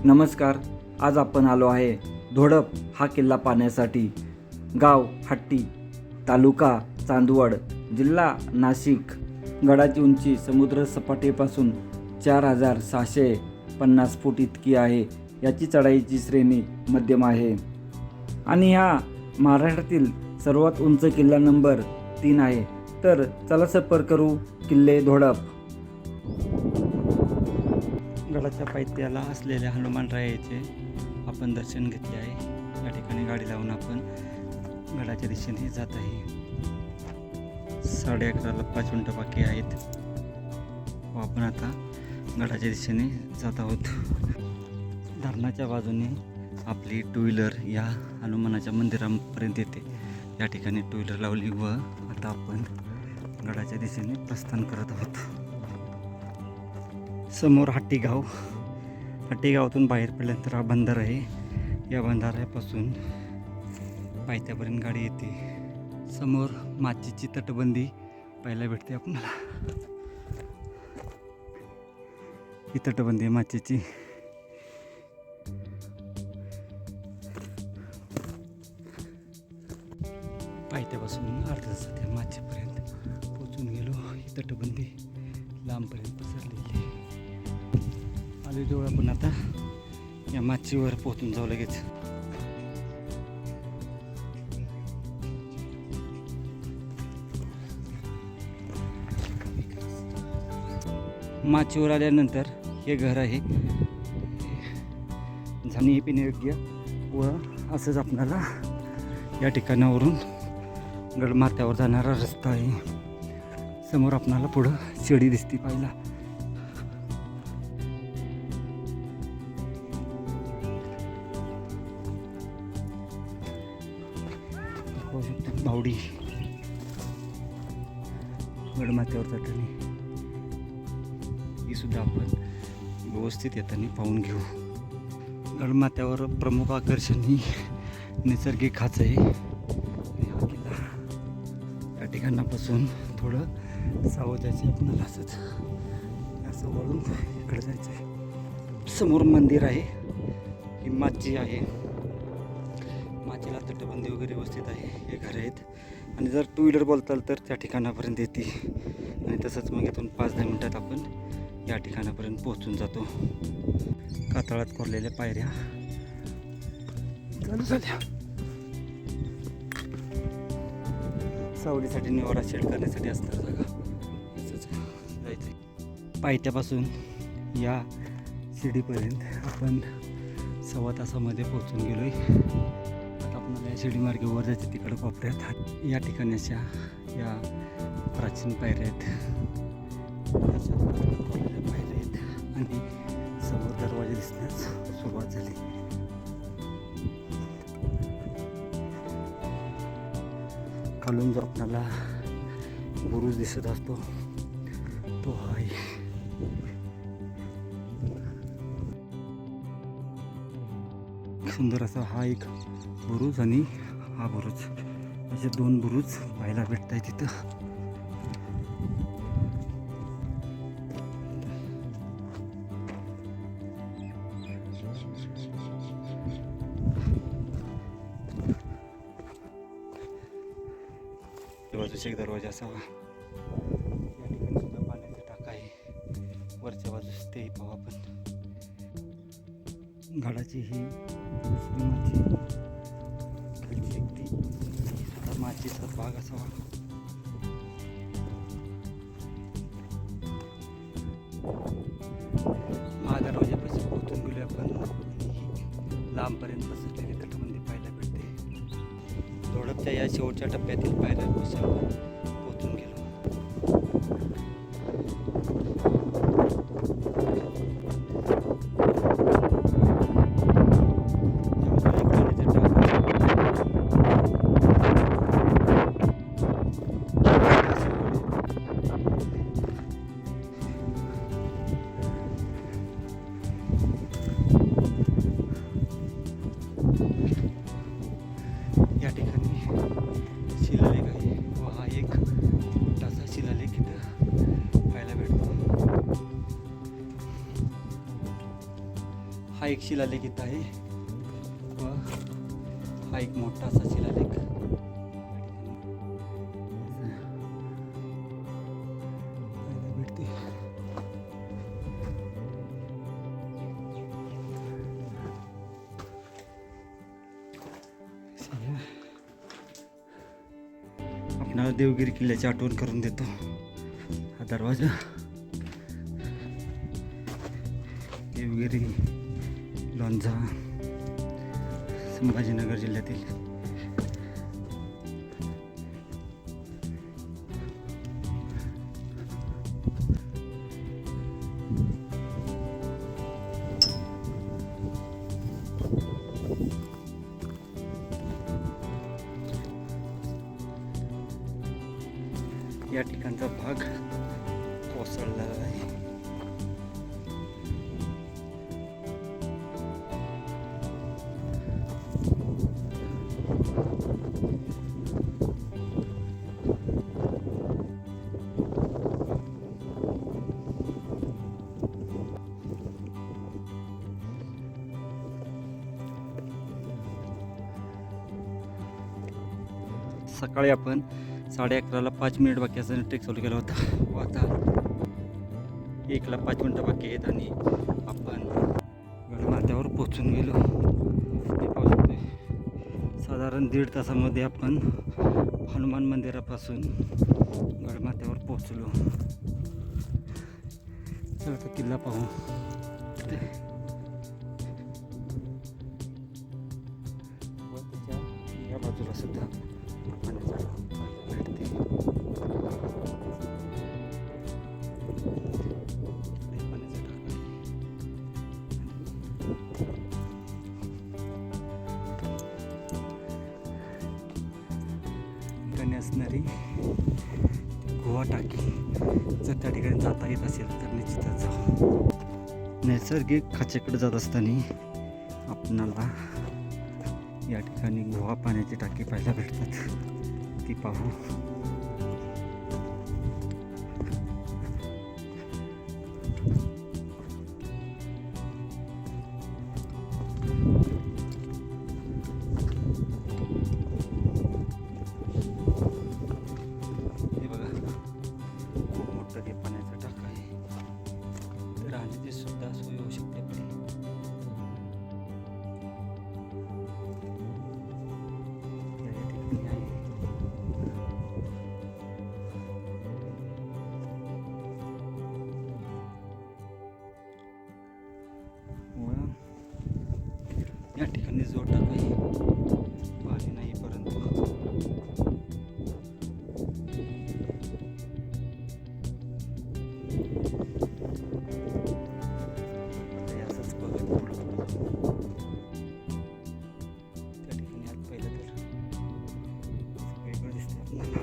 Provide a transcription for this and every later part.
नमस्कार. आज आपण आलो आहे धोडप हा किल्ला पाहण्यासाठी. गाव हट्टी, तालुका चांदवड, जिल्हा नाशिक. गडाची उंची समुद्र सपाटीपासून 4650 फूट इतकी आहे. याची चढाईची श्रेणी मध्यम आहे आणि हा महाराष्ट्रातील सर्वात उंच किल्ला नंबर 3 आहे. तर चला सफर करू किल्ले धोडप. गडाच्या पायथ्याला असलेल्या हनुमानरायाचे आपण दर्शन घेतले आहे. या ठिकाणी गाडी लावून आपण गडाच्या दिशेने जात आहे. 11:30ला 5 मिनिटं बाकी आहेत व आपण आता गडाच्या दिशेने जात आहोत. धरणाच्या बाजूने आपली टू व्हीलर या हनुमानाच्या मंदिरापर्यंत येते. या ठिकाणी टू व्हीलर लावली व आता आपण गडाच्या दिशेने प्रस्थान करत आहोत. समोर हट्टी गाव. हट्टी गावातून बाहेर पडल्यानंतर हा बंधारा आहे. या बंधाऱ्यापासून पायथ्यापर्यंत गाडी येते. समोर माचीची तटबंदी पाहायला भेटते आपल्याला. ही तटबंदी आहे माचीची. पायथ्यापासून अर्ध्या तासात या माचीपर्यंत पोचून गेलो. ही तटबंदी लांबपर्यंत पसरलेली आहे. आलो जवळ आपण आता या माचीवर पोहोचून जाऊ लगेच. माचीवर आल्यानंतर हे घर आहे. झाणी पिण्यायोग्य व असंच आपल्याला या ठिकाणावरून गडमाथ्यावर जाणारा रस्ता आहे. समोर आपणाला पुढं शिडी दिसती पाहिला. बावडी गडमाथ्यावर चटणी ही सुद्धा आपण व्यवस्थित येताना पाहून घेऊ. गडमाथ्यावर प्रमुख आकर्षण ही नैसर्गिक खाच आहे. हा किल्ला या ठिकाणापासून थोडं सावधाची आपल्याला असं वळून इकडे जायचं आहे. समोर मंदिर आहे. ही माची आहे. माचीला तटबंदी वगैरे व्यवस्थित आहे. हे घर आहेत आणि जर टू व्हीलर बोलताल तर त्या ठिकाणापर्यंत येते आणि तसंच मग इथून 5-10 मिनटात आपण या ठिकाणापर्यंत पोहोचून जातो. कातळात कोरलेल्या पायऱ्या चालू झाल्या. सावलीसाठी निवारा शेड करण्यासाठी असणार जागा. असंच जायचं. पायथ्यापासून या शिडीपर्यंत आपण 1.25 तासामध्ये पोहोचून गेलो आहे. आता आपल्याला या शिडीमार्गे वर जायचं. तिकडं कोपऱ्यात या ठिकाणी अशा या प्राचीन पायऱ्या आहेत. पायऱ्या आहेत आणि समोर दरवाजे दिसण्यास सुरुवात झाली. खालून जो आपल्याला बुरुज दिसत असतो तो आहे. सुंदर असा हा एक बुरुज आणि हा बुरुज असे 2 बुरुज पाहायला भेटत आहेत तिथं. बाजूचा एक दरवाजा असावा. या ठिकाणी सुद्धा पाण्याचा टाका आहे. वरच्या बाजूस तेही पाहू आपण. गडाची ही दुसरी माची खालची एक ती सुद्धा माचीचा भाग असावा. हा दरवाजापासून पोहोचून गेलो आपण. लांबपर्यंत पसरलेली तटबंदी पाहायला भेटते. धोडपच्या या शेवटच्या टप्प्यातील पायऱ्यापासून पोहोचून गेलो. या ठिकाणी शिलालेख आहे व हा एक हा एक शिलालेख इथं आहे व हा एक मोठा असा शिलालेख भेटते. आपणाला देवगिरी किल्ल्याची आठवण करून देतो हा दरवाजा. देवगिरी लोणचा संभाजीनगर जिल्ह्यातील या ठिकाणचा भाग कोसळलेला आहे. सकाळी आपण 11:30ला 5 मिनिट बाकी असताना ट्रेक चालू केला होता व आता 1ला 5 मिनिटं बाकी आहेत आणि आपण गडमाथ्यावर पोचून गेलो. हे पाहू शकतो साधारण 1.5 तासामध्ये आपण हनुमान मंदिरापासून गडमाथ्यावर पोचलो. चला तर किल्ला पाहू. व त्याच्या या बाजूला सुद्धा भेटते. असणारी गोवा टाकी जर त्या ठिकाणी जाता येत असेल तर निश्चितच जाऊ. नैसर्गिक खाचेकडे जात असताना आपणाला या ठिकाणी गोवा पाण्याची टाकी पाहायला भेटतात. ती पाहू. हे बघा खूप मोठं ते पाण्याचा टाका आहे. तर राहण्याची सुद्धा सोय होऊ शकते. या ठिकाणी जो टाका आहे पाणी नाही परंतु असंच बघत पुढं त्या ठिकाणी आत पाहिलं तर वेगळं दिसतं आपल्याला.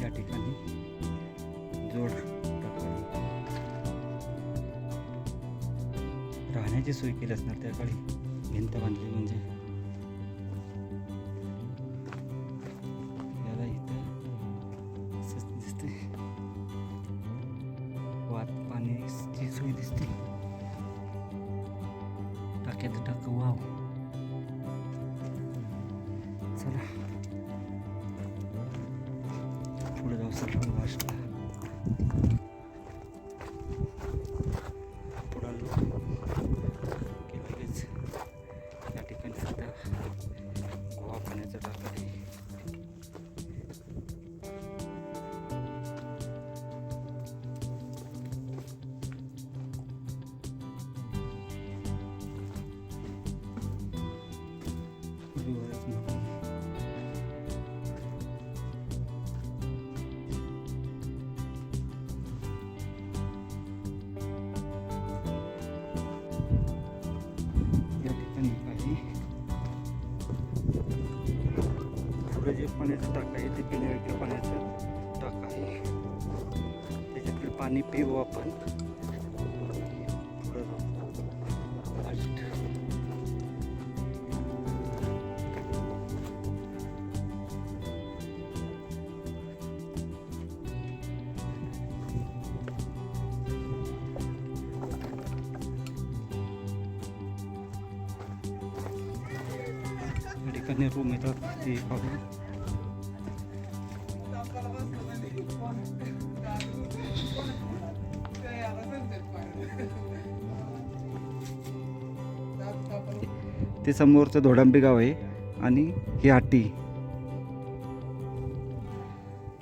या ठिकाणी जोड राहण्याची सोय केली असणार त्या काळी. भिंत बांधली म्हणजे याला इथं असंच दिसते. वात पाण्याची सोय दिसते. टाक्याचं टाकं वाव. चला पुढे जाऊ. सरळ वाशला पुढं की लगेच या ठिकाणी सुद्धा गोवा पाण्याचा टाका आहे. पुढे जे पाण्याचं टाका आहे ते पिण्यायोग्य पाण्याचं टाका आहे. त्याच्यातील पाणी पिऊ आपण. पुढे जाऊ. ठिकाणी रूम येतात ते पाहू. ते समोरचं धोडांबे गाव आहे आणि ही आटी.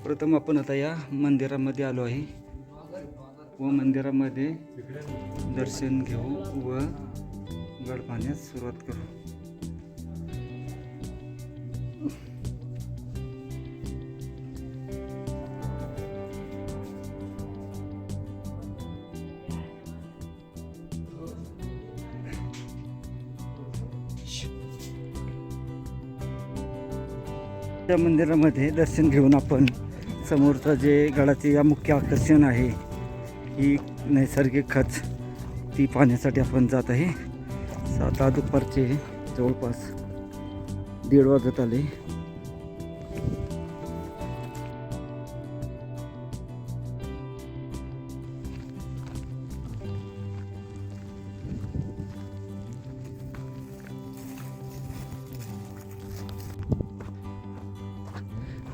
प्रथम आपण आता या मंदिरामध्ये आलो आहे व मंदिरामध्ये दर्शन घेऊ व गड पाहण्यास सुरुवात करू. त्या मंदिरामध्ये दर्शन घेऊन आपण समोरचं जे गडाचे या मुख्य आकर्षण आहे ही नैसर्गिक खच ती पाहण्यासाठी आपण जात आहे. आता दुपारचे जवळपास 1:30 वाजत आले.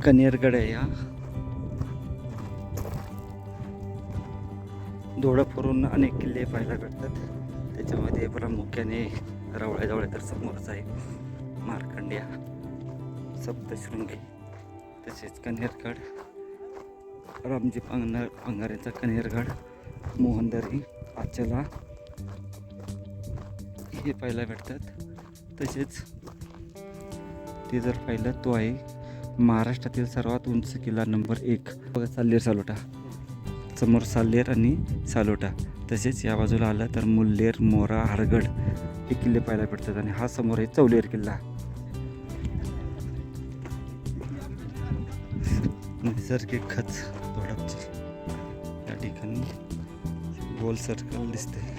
कनेरगड आहे या. धोडाफोरून अनेक किल्ले पाहायला भेटतात. त्याच्यामध्ये प्रामुख्याने रावळ्याजवळ तर समोरच आहे मार्कंड्या, सप्तशृंगी, तसेच कनेरगड, रामजी पांगारेचा कनेरगड, मोहनदरी, आचला हे पाहायला भेटतात. तसेच ते जर पाहिलं तो आहे महाराष्ट्रातील सर्वात उंच किल्ला नंबर 1 बघा, साल्हेर सालोटा. समोर साल्हेर आणि सालोटा. तसेच या बाजूला आलं तर मुल्हेर, मोरा, हरगड हे किल्ले पाहायला भेटतात. आणि हा समोर आहे चौलेर किल्ला. नैसर्गिक खच धोडाची या ठिकाणी गोल सर्कल दिसते.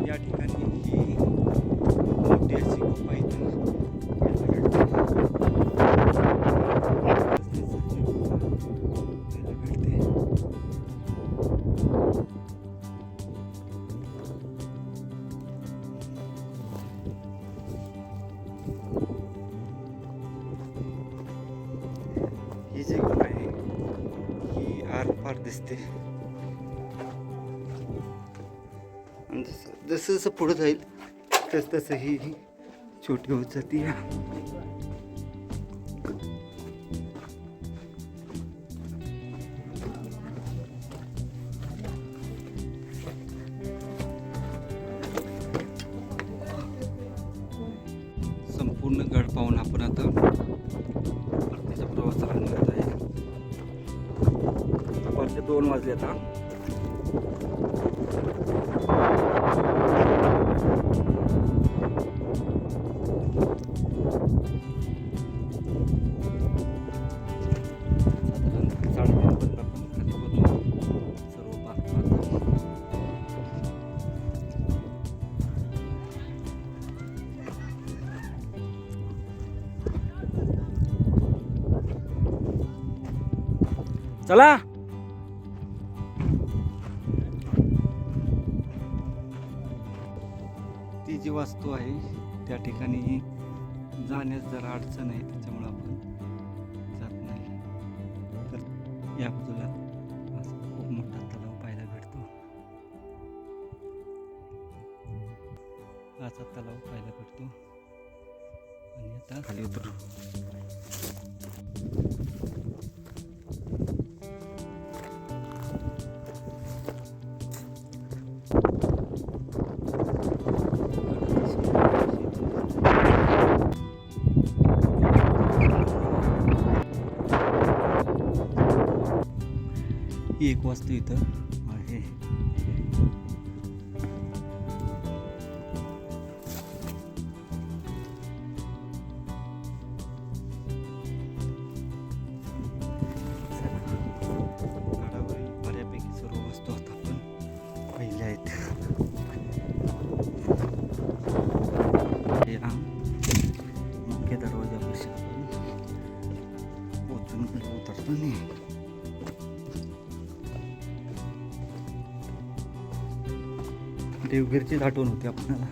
या ठिकाणी ही मोठी अशी गुफा इथून भेटते. ही जी गुफा आहे ही आरपार दिसते. आणि जसं जसं पुढं जाईल तसं ही छोटी होत जाते. संपूर्ण गड पाहून आपण आता परतीचा प्रवासाला निघत आहे. दुपारचे 2 वाजले आता. चला. ती जी वास्तू आहे त्या ठिकाणी जाण्यास जरा अडचण आहे, त्याच्यामुळे आपण जात नाही. तर या बाजूला असा खूप मोठा तलाव पाहायला भेटतो. असा तलाव पाहायला भेटतो. आणि आता खाली उतरू. ही एक वास्तू इथं आहे. गडावरील बऱ्यापैकी सर्व वस्तू आता आपण पाहिल्या आहेत. देवगिरचीच आठवण होती आपल्याला.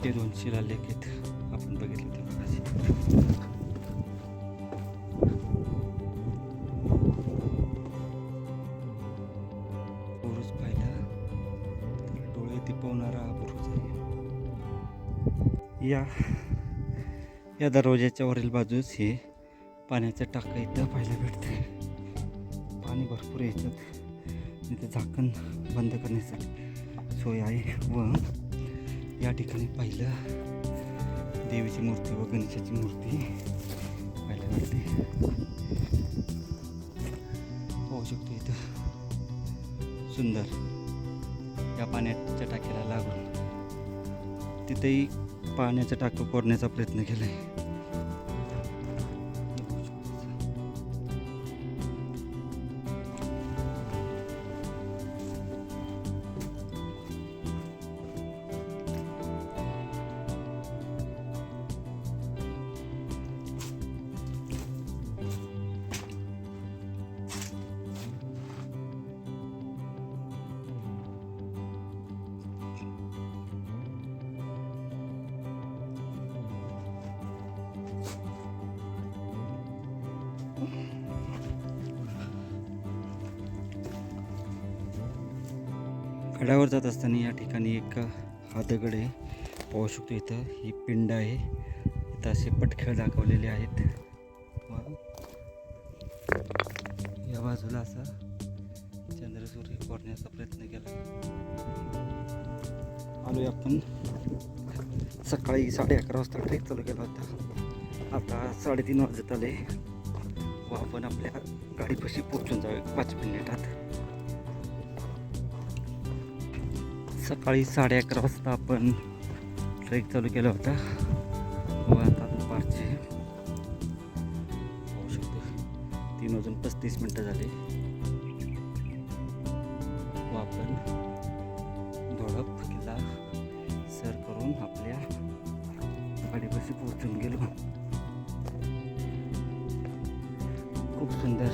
ते 2 शिलालेख आहेत आपण बघितले ते मगाशी. बुरुज पाहिला तर डोळे दिपवणारा हा बुरुज आहे. या दरवाजाच्या वरील बाजूस हे पाण्याचं टाकं इथं पाहायला भेटते. पाणी भरपूर याच्यात. इथं झाकण बंद करण्यासाठी सोय आहे. व या ठिकाणी पाहिलं देवीची मूर्ती व गणेशाची मूर्ती पाहायला भेटते. पाहू शकतो इथं सुंदर या पाण्याच्या टाक्याला लागून तिथेही पाण्याचं टाकं कोरण्याचा प्रयत्न केला आहे. गडावर जात असताना या ठिकाणी एक हा दगड आहे. पाहू शकतो इथं ही पिंड आहे. इथं असे पटखेळ दाखवलेले आहेत. व या बाजूला असा चंद्रसूर्य कोरण्याचा प्रयत्न केला. आलोय आपण सकाळी 11:30 वाजता ट्रेक चालू केला होता. आता 3:30 वाजत आले व आपण आपल्या गाडीपाशी पोहोचून जाऊ 5 मिनिटात. सकाळी 11:30 वाजता आपण ट्रेक चालू केला होता व आता दुपारचे पाहू शकतो 3:35 झाले व आपण धोडप किल्ला सर करून आपल्या गाडीपाशी पोहोचून गेलो. खूप सुंदर